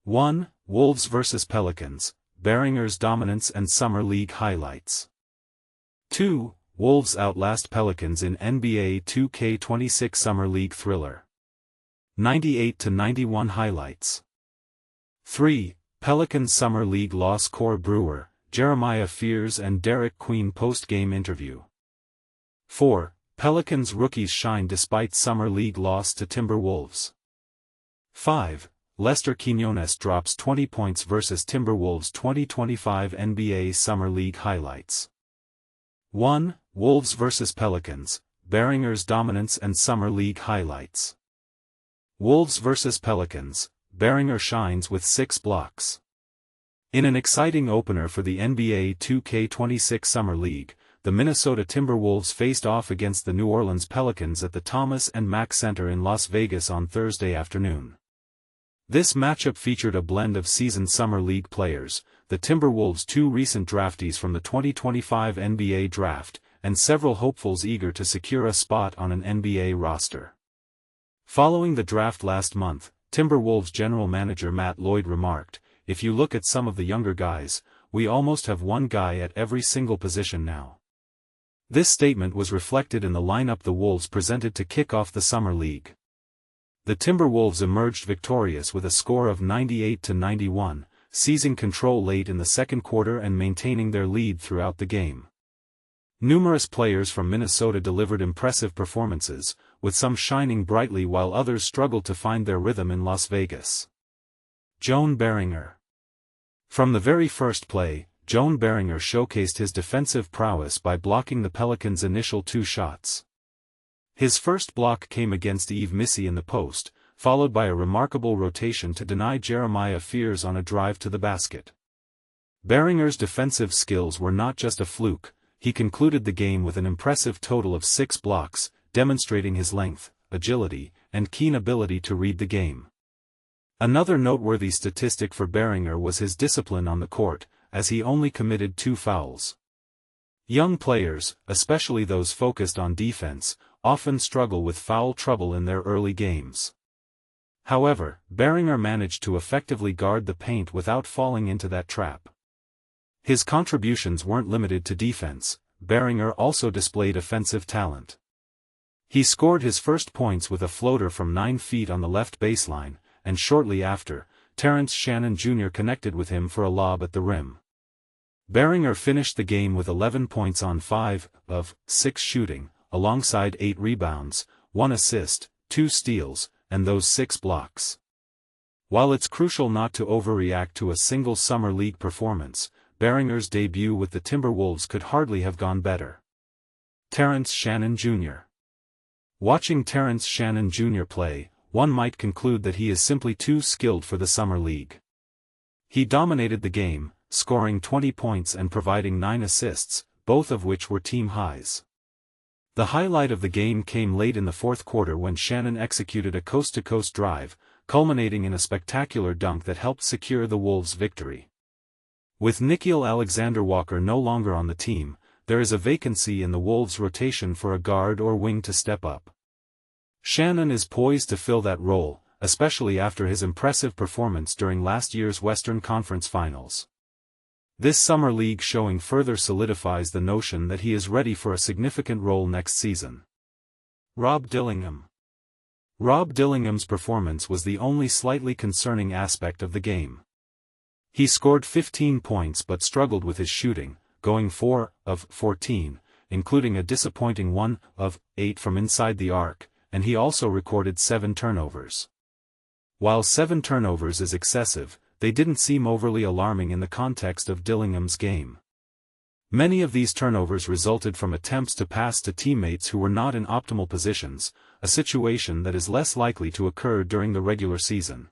1. Wolves vs Pelicans, Beringer's dominance and Summer League highlights. 2. Wolves outlast Pelicans in NBA 2K26 Summer League thriller. 98-91 highlights. 3. Pelicans Summer League loss core Brewer, Jeremiah Fears and Derik Queen post-game interview. 4. Pelicans rookies shine despite Summer League loss to Timberwolves. 5. Lester Quinones drops 20 points vs Timberwolves 2025 NBA Summer League highlights. 1. Wolves vs Pelicans, Beringer's dominance and Summer League highlights. Wolves vs Pelicans, Beringer shines with 6 blocks. In an exciting opener for the NBA 2K26 Summer League, the Minnesota Timberwolves faced off against the New Orleans Pelicans at the Thomas and Mack Center in Las Vegas on Thursday afternoon. This matchup featured a blend of seasoned Summer League players, the Timberwolves' 2 recent draftees from the 2025 NBA Draft, and several hopefuls eager to secure a spot on an NBA roster. Following the draft last month, Timberwolves general manager Matt Lloyd remarked, "If you look at some of the younger guys, we almost have one guy at every single position now." This statement was reflected in the lineup the Wolves presented to kick off the Summer League. The Timberwolves emerged victorious with a score of 98-91, seizing control late in the second quarter and maintaining their lead throughout the game. Numerous players from Minnesota delivered impressive performances, with some shining brightly while others struggled to find their rhythm in Las Vegas. Joan Beringer. From the very first play, Joan Beringer showcased his defensive prowess by blocking the Pelicans' initial 2 shots. His first block came against Yves Missy in the post, followed by a remarkable rotation to deny Jeremiah Fears on a drive to the basket. Beringer's defensive skills were not just a fluke, he concluded the game with an impressive total of 6 blocks, demonstrating his length, agility, and keen ability to read the game. Another noteworthy statistic for Beringer was his discipline on the court, as he only committed 2 fouls. Young players, especially those focused on defense, often struggle with foul trouble in their early games. However, Beringer managed to effectively guard the paint without falling into that trap. His contributions weren't limited to defense, Beringer also displayed offensive talent. He scored his first points with a floater from 9 feet on the left baseline, and shortly after, Terrence Shannon Jr. connected with him for a lob at the rim. Beringer finished the game with 11 points on 5 of 6 shooting, alongside 8 rebounds, 1 assist, 2 steals, and those 6 blocks. While it's crucial not to overreact to a single Summer League performance, Beringer's debut with the Timberwolves could hardly have gone better. Terrence Shannon Jr. Watching Terrence Shannon Jr. play, one might conclude that he is simply too skilled for the Summer League. He dominated the game, scoring 20 points and providing 9 assists, both of which were team highs. The highlight of the game came late in the fourth quarter when Shannon executed a coast-to-coast drive, culminating in a spectacular dunk that helped secure the Wolves' victory. With Nickeil Alexander-Walker no longer on the team, there is a vacancy in the Wolves' rotation for a guard or wing to step up. Shannon is poised to fill that role, especially after his impressive performance during last year's Western Conference Finals. This Summer League showing further solidifies the notion that he is ready for a significant role next season. Rob Dillingham. Rob Dillingham's performance was the only slightly concerning aspect of the game. He scored 15 points but struggled with his shooting, going 4 of 14, including a disappointing 1 of 8 from inside the arc, and he also recorded 7 turnovers. While 7 turnovers is excessive, they didn't seem overly alarming in the context of Dillingham's game. Many of these turnovers resulted from attempts to pass to teammates who were not in optimal positions, a situation that is less likely to occur during the regular season.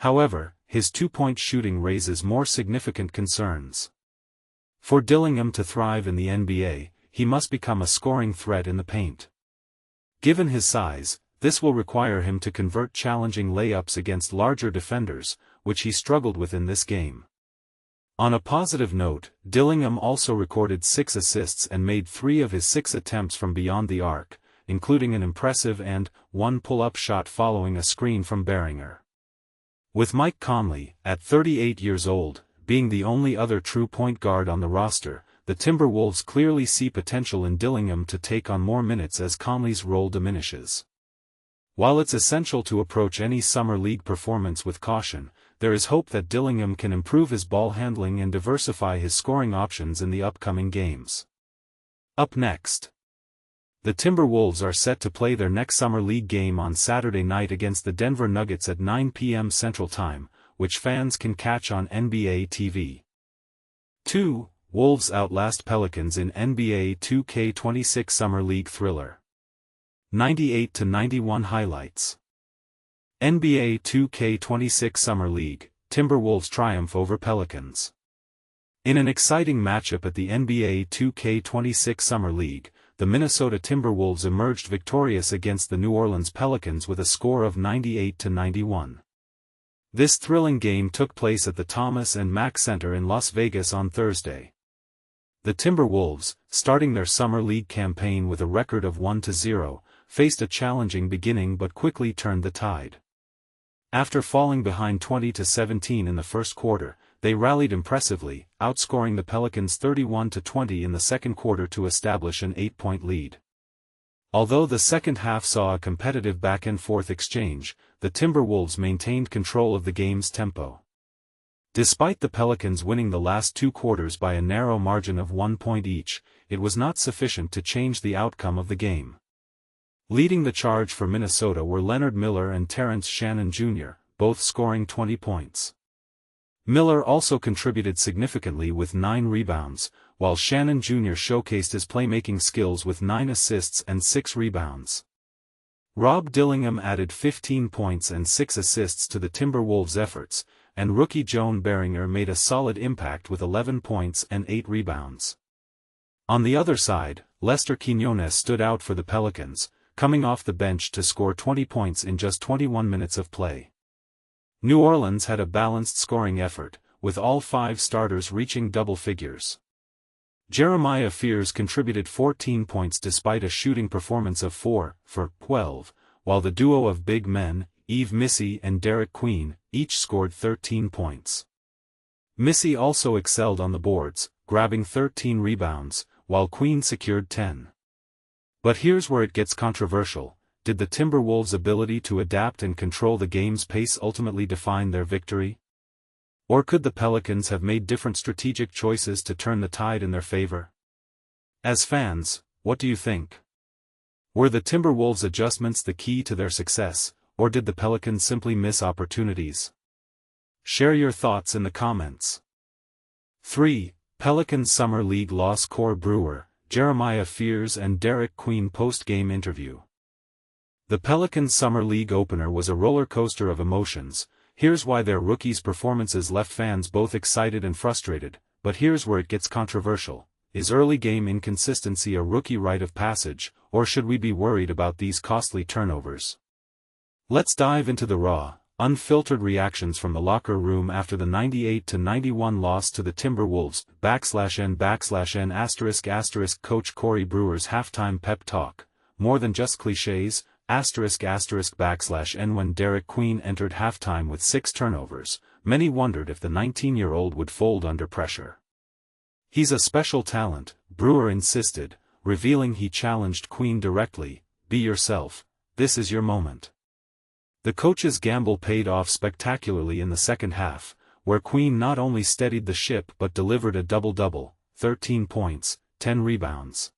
However, his 2-point shooting raises more significant concerns. For Dillingham to thrive in the NBA, he must become a scoring threat in the paint. Given his size, this will require him to convert challenging layups against larger defenders, which he struggled with in this game. On a positive note, Dillingham also recorded 6 assists and made 3 of his 6 attempts from beyond the arc, including an impressive and 1 pull-up shot following a screen from Beringer. With Mike Conley, at 38 years old, being the only other true point guard on the roster, the Timberwolves clearly see potential in Dillingham to take on more minutes as Conley's role diminishes. While it's essential to approach any summer league performance with caution, there is hope that Dillingham can improve his ball handling and diversify his scoring options in the upcoming games. Up next, the Timberwolves are set to play their next summer league game on Saturday night against the Denver Nuggets at 9 p.m. Central Time, which fans can catch on NBA TV. 2. Wolves outlast Pelicans in NBA 2K26 Summer League Thriller. 98-91 highlights. NBA 2K26 Summer League, Timberwolves triumph over Pelicans. In an exciting matchup at the NBA 2K26 Summer League, the Minnesota Timberwolves emerged victorious against the New Orleans Pelicans with a score of 98-91. This thrilling game took place at the Thomas & Mack Center in Las Vegas on Thursday. The Timberwolves, starting their summer league campaign with a record of 1-0, faced a challenging beginning but quickly turned the tide. After falling behind 20-17 in the first quarter, they rallied impressively, outscoring the Pelicans 31-20 in the second quarter to establish an 8-point lead. Although the second half saw a competitive back-and-forth exchange, the Timberwolves maintained control of the game's tempo. Despite the Pelicans winning the last two quarters by a narrow margin of 1 point each, it was not sufficient to change the outcome of the game. Leading the charge for Minnesota were Leonard Miller and Terrence Shannon Jr., both scoring 20 points. Miller also contributed significantly with 9 rebounds, while Shannon Jr. showcased his playmaking skills with 9 assists and 6 rebounds. Rob Dillingham added 15 points and 6 assists to the Timberwolves' efforts, and rookie Joan Beringer made a solid impact with 11 points and 8 rebounds. On the other side, Lester Quinones stood out for the Pelicans, coming off the bench to score 20 points in just 21 minutes of play. New Orleans had a balanced scoring effort, with all 5 starters reaching double figures. Jeremiah Fears contributed 14 points despite a shooting performance of 4 for 12, while the duo of big men, Yves Missy and Derik Queen, each scored 13 points. Missy also excelled on the boards, grabbing 13 rebounds, while Queen secured 10. But here's where it gets controversial. Did the Timberwolves' ability to adapt and control the game's pace ultimately define their victory? Or could the Pelicans have made different strategic choices to turn the tide in their favor? As fans, what do you think? Were the Timberwolves' adjustments the key to their success, or did the Pelicans simply miss opportunities? Share your thoughts in the comments. 3. Pelicans Summer League loss. Core Brewer, Jeremiah Fears and Derik Queen post-game interview. The Pelicans' Summer League opener was a roller coaster of emotions. Here's why their rookies' performances left fans both excited and frustrated, but here's where it gets controversial. Is early game inconsistency a rookie rite of passage, or should we be worried about these costly turnovers? Let's dive into the raw, unfiltered reactions from the locker room after the 98-91 loss to the Timberwolves. /n/n**** Coach Corey Brewer's halftime pep talk. More than just cliches. *******. When Derik Queen entered halftime with 6 turnovers, many wondered if the 19-year-old would fold under pressure. He's a special talent, Brewer insisted, revealing he challenged Queen directly. Be yourself, this is your moment. The coach's gamble paid off spectacularly in the second half, where Queen not only steadied the ship but delivered a double-double, 13 points, 10 rebounds.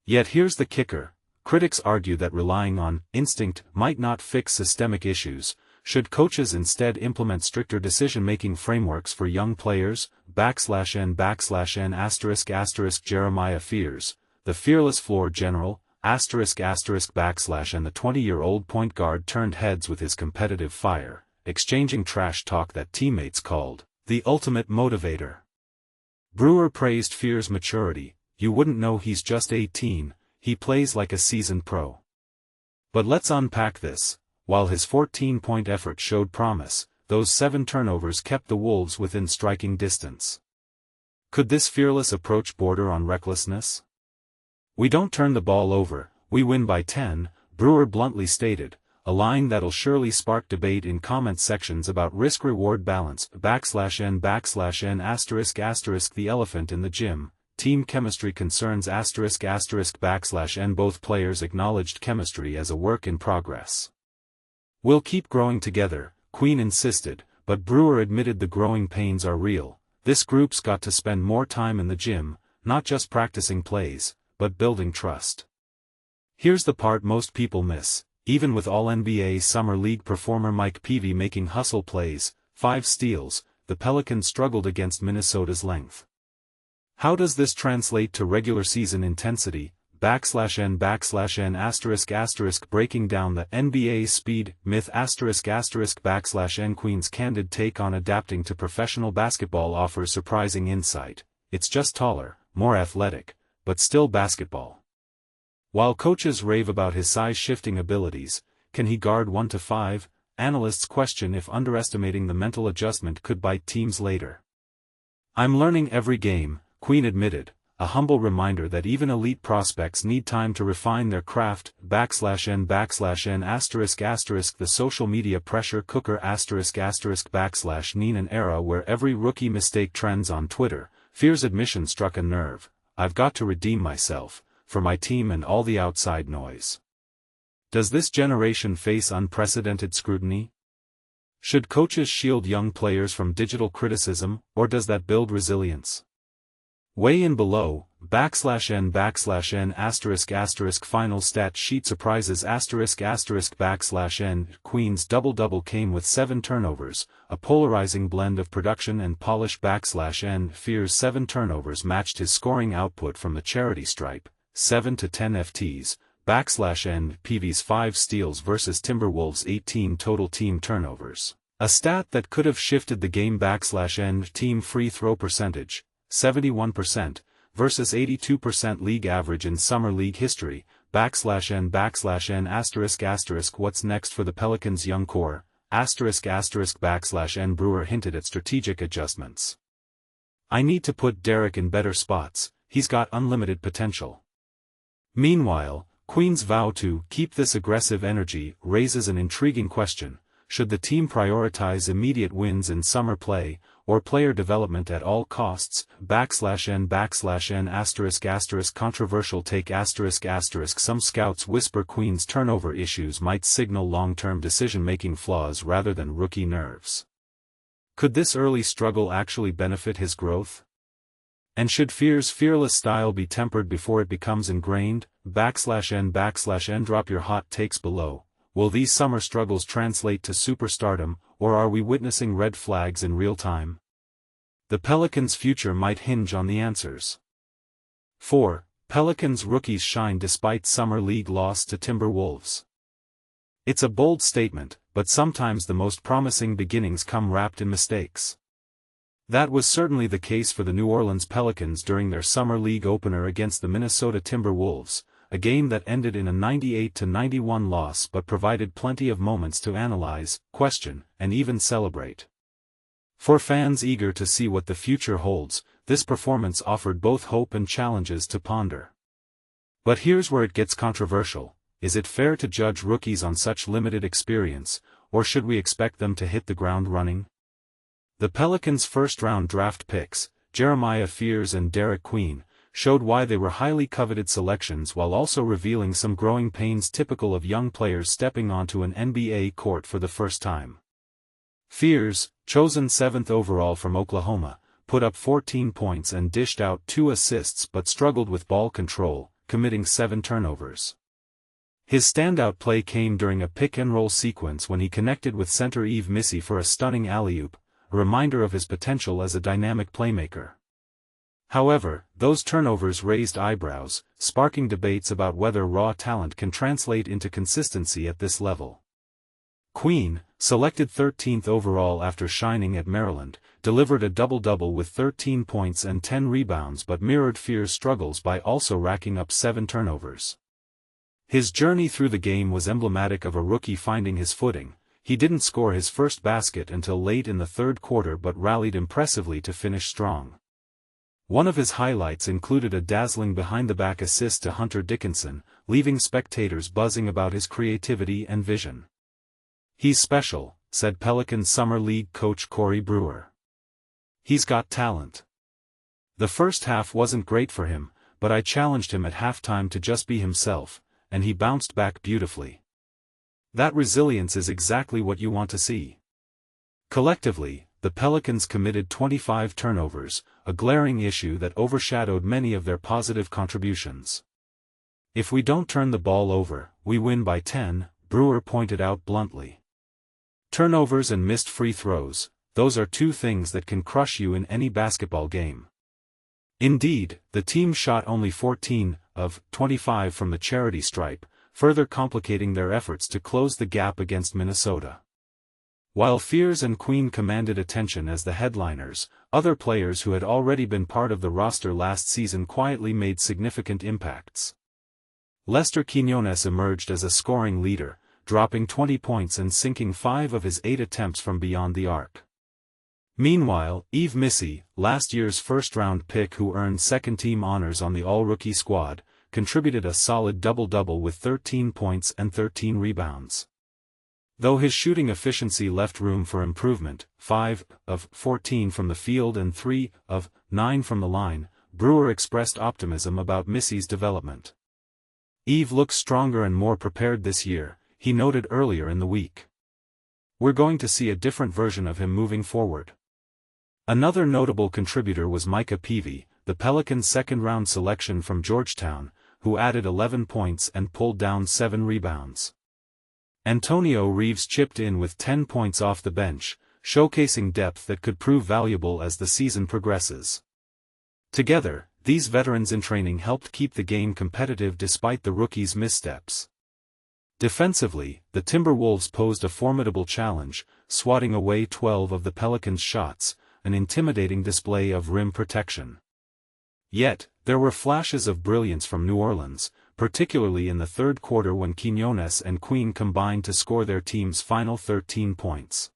Yet here's the kicker. Critics argue that relying on instinct might not fix systemic issues. Should coaches instead implement stricter decision-making frameworks for young players? /n/n****. Jeremiah Fears, the fearless floor general, ****, and the 20-year-old point guard turned heads with his competitive fire, exchanging trash talk that teammates called the ultimate motivator. Brewer praised Fears' maturity. You wouldn't know he's just 18, he plays like a seasoned pro. But let's unpack this. While his 14-point effort showed promise, those 7 turnovers kept the Wolves within striking distance. Could this fearless approach border on recklessness? "We don't turn the ball over, we win by 10, Brewer bluntly stated, a line that'll surely spark debate in comment sections about risk-reward balance, /n/n***, the elephant in the gym, team chemistry concerns ***, /n. Both players acknowledged chemistry as a work in progress. "We'll keep growing together," Queen insisted, but Brewer admitted the growing pains are real. This group's got to spend more time in the gym, not just practicing plays, but building trust. Here's the part most people miss. Even with All-NBA Summer League performer Mike Peavy making hustle plays, 5 steals, the Pelicans struggled against Minnesota's length. How does this translate to regular season intensity? /n/n***, breaking down the NBA speed myth **n. Queen's candid take on adapting to professional basketball offers surprising insight. It's just taller, more athletic, but still basketball. While coaches rave about his size-shifting abilities, can he guard 1 to 5? Analysts question if underestimating the mental adjustment could bite teams later. "I'm learning every game," Queen admitted, a humble reminder that even elite prospects need time to refine their craft. /n/n***, the social media pressure cooker **, in an era where every rookie mistake trends on Twitter, Fear's admission struck a nerve. "I've got to redeem myself, for my team and all the outside noise." Does this generation face unprecedented scrutiny? Should coaches shield young players from digital criticism, or does that build resilience? Weigh in below. /n/n***, final stat sheet surprises **, Queen's double-double came with 7 turnovers, a polarizing blend of production and polish /n. Fear's 7 turnovers matched his scoring output from the charity stripe, 7 to 10 FTs, /n. Peavy's 5 steals versus Timberwolves' 18 total team turnovers. A stat that could have shifted the game. /n. Team free throw percentage, 71%, versus 82% league average in summer league history. /n/n***, what's next for the Pelicans' young core? *n. Brewer hinted at strategic adjustments. "I need to put Derik in better spots, he's got unlimited potential." Meanwhile, Queen's vow to keep this aggressive energy raises an intriguing question. Should the team prioritize immediate wins in summer play, or player development at all costs? /n/n***, controversial take **, some scouts whisper Queen's turnover issues might signal long-term decision-making flaws rather than rookie nerves. Could this early struggle actually benefit his growth? And should Fear's fearless style be tempered before it becomes ingrained? /n/n**, drop your hot takes below. Will these summer struggles translate to superstardom, or are we witnessing red flags in real time? The Pelicans' future might hinge on the answers. 4. Pelicans rookies shine despite summer league loss to Timberwolves. It's a bold statement, but sometimes the most promising beginnings come wrapped in mistakes. That was certainly the case for the New Orleans Pelicans during their summer league opener against the Minnesota Timberwolves, a game that ended in a 98-91 loss but provided plenty of moments to analyze, question, and even celebrate. For fans eager to see what the future holds, this performance offered both hope and challenges to ponder. But here's where it gets controversial. Is it fair to judge rookies on such limited experience, or should we expect them to hit the ground running? The Pelicans' first-round draft picks, Jeremiah Fears and Derik Queen, showed why they were highly coveted selections while also revealing some growing pains typical of young players stepping onto an NBA court for the first time. Fears, chosen 7th overall from Oklahoma, put up 14 points and dished out 2 assists but struggled with ball control, committing 7 turnovers. His standout play came during a pick-and-roll sequence when he connected with center Yves Missy for a stunning alley-oop, a reminder of his potential as a dynamic playmaker. However, those turnovers raised eyebrows, sparking debates about whether raw talent can translate into consistency at this level. Queen, selected 13th overall after shining at Maryland, delivered a double-double with 13 points and 10 rebounds but mirrored Fear's struggles by also racking up 7 turnovers. His journey through the game was emblematic of a rookie finding his footing. He didn't score his first basket until late in the third quarter but rallied impressively to finish strong. One of his highlights included a dazzling behind-the-back assist to Hunter Dickinson, leaving spectators buzzing about his creativity and vision. "He's special," said Pelicans Summer League coach Corey Brewer. "He's got talent. The first half wasn't great for him, but I challenged him at halftime to just be himself, and he bounced back beautifully. That resilience is exactly what you want to see." Collectively, the Pelicans committed 25 turnovers, a glaring issue that overshadowed many of their positive contributions. "If we don't turn the ball over, we win by 10, Brewer pointed out bluntly. Turnovers and missed free throws, those are two things that can crush you in any basketball game. Indeed, the team shot only 14 of 25 from the charity stripe, further complicating their efforts to close the gap against Minnesota. While Fears and Queen commanded attention as the headliners, other players who had already been part of the roster last season quietly made significant impacts. Lester Quinones emerged as a scoring leader, dropping 20 points and sinking 5 of his 8 attempts from beyond the arc. Meanwhile, Yves Missy, last year's first-round pick who earned second-team honors on the All-Rookie squad, contributed a solid double-double with 13 points and 13 rebounds. Though his shooting efficiency left room for improvement, 5 of 14 from the field and 3 of 9 from the line, Brewer expressed optimism about Missy's development. "Yves looks stronger and more prepared this year," he noted earlier in the week. "We're going to see a different version of him moving forward." Another notable contributor was Micah Peavy, the Pelicans' second-round selection from Georgetown, who added 11 points and pulled down 7 rebounds. Antonio Reeves chipped in with 10 points off the bench, showcasing depth that could prove valuable as the season progresses. Together, these veterans in training helped keep the game competitive despite the rookies' missteps. Defensively, the Timberwolves posed a formidable challenge, swatting away 12 of the Pelicans' shots, an intimidating display of rim protection. Yet, there were flashes of brilliance from New Orleans, particularly in the third quarter when Quinones and Queen combined to score their team's final 13 points.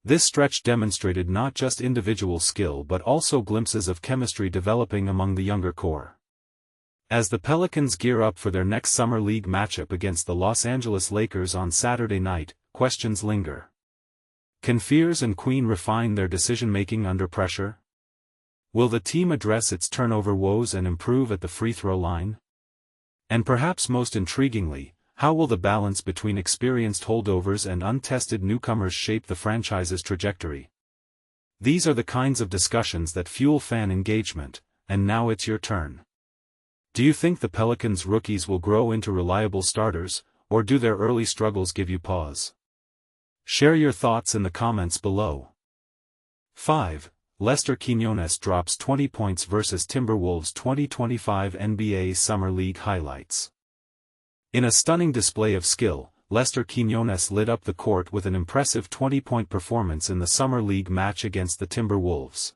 This stretch demonstrated not just individual skill but also glimpses of chemistry developing among the younger core. As the Pelicans gear up for their next Summer League matchup against the Los Angeles Lakers on Saturday night, questions linger. Can Fears and Queen refine their decision-making under pressure? Will the team address its turnover woes and improve at the free throw line? And perhaps most intriguingly, how will the balance between experienced holdovers and untested newcomers shape the franchise's trajectory? These are the kinds of discussions that fuel fan engagement, and now it's your turn. Do you think the Pelicans' rookies will grow into reliable starters, or do their early struggles give you pause? Share your thoughts in the comments below. 5. Lester Quinones drops 20 points versus Timberwolves 2025 NBA Summer League highlights. In a stunning display of skill, Lester Quinones lit up the court with an impressive 20-point performance in the Summer League match against the Timberwolves.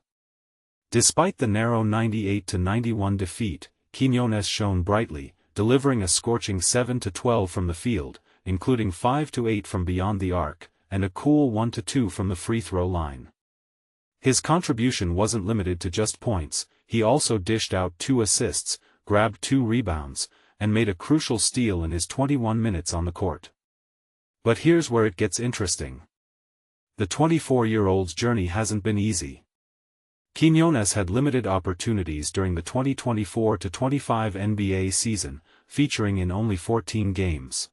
Despite the narrow 98-91 defeat, Quinones shone brightly, delivering a scorching 7-12 from the field, including 5-8 from beyond the arc, and a cool 1-2 from the free throw line. His contribution wasn't limited to just points, he also dished out 2 assists, grabbed 2 rebounds, and made a crucial steal in his 21 minutes on the court. But here's where it gets interesting. The 24-year-old's journey hasn't been easy. Quinones had limited opportunities during the 2024-25 NBA season, featuring in only 14 games.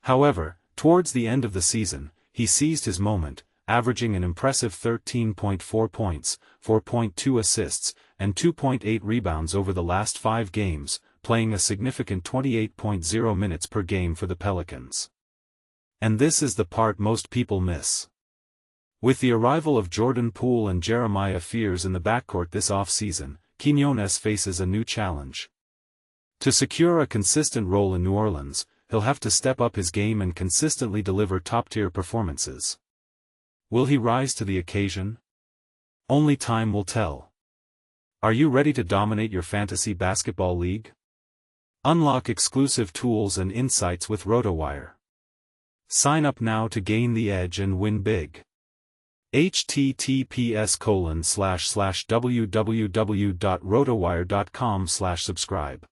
However, towards the end of the season, he seized his moment, averaging an impressive 13.4 points, 4.2 assists, and 2.8 rebounds over the last 5 games, playing a significant 28.0 minutes per game for the Pelicans. And this is the part most people miss. With the arrival of Jordan Poole and Jeremiah Fears in the backcourt this offseason, Quinones faces a new challenge. To secure a consistent role in New Orleans, he'll have to step up his game and consistently deliver top-tier performances. Will he rise to the occasion? Only time will tell. Are you ready to dominate your fantasy basketball league? Unlock exclusive tools and insights with RotoWire. Sign up now to gain the edge and win big. https://www.rotowire.com/subscribe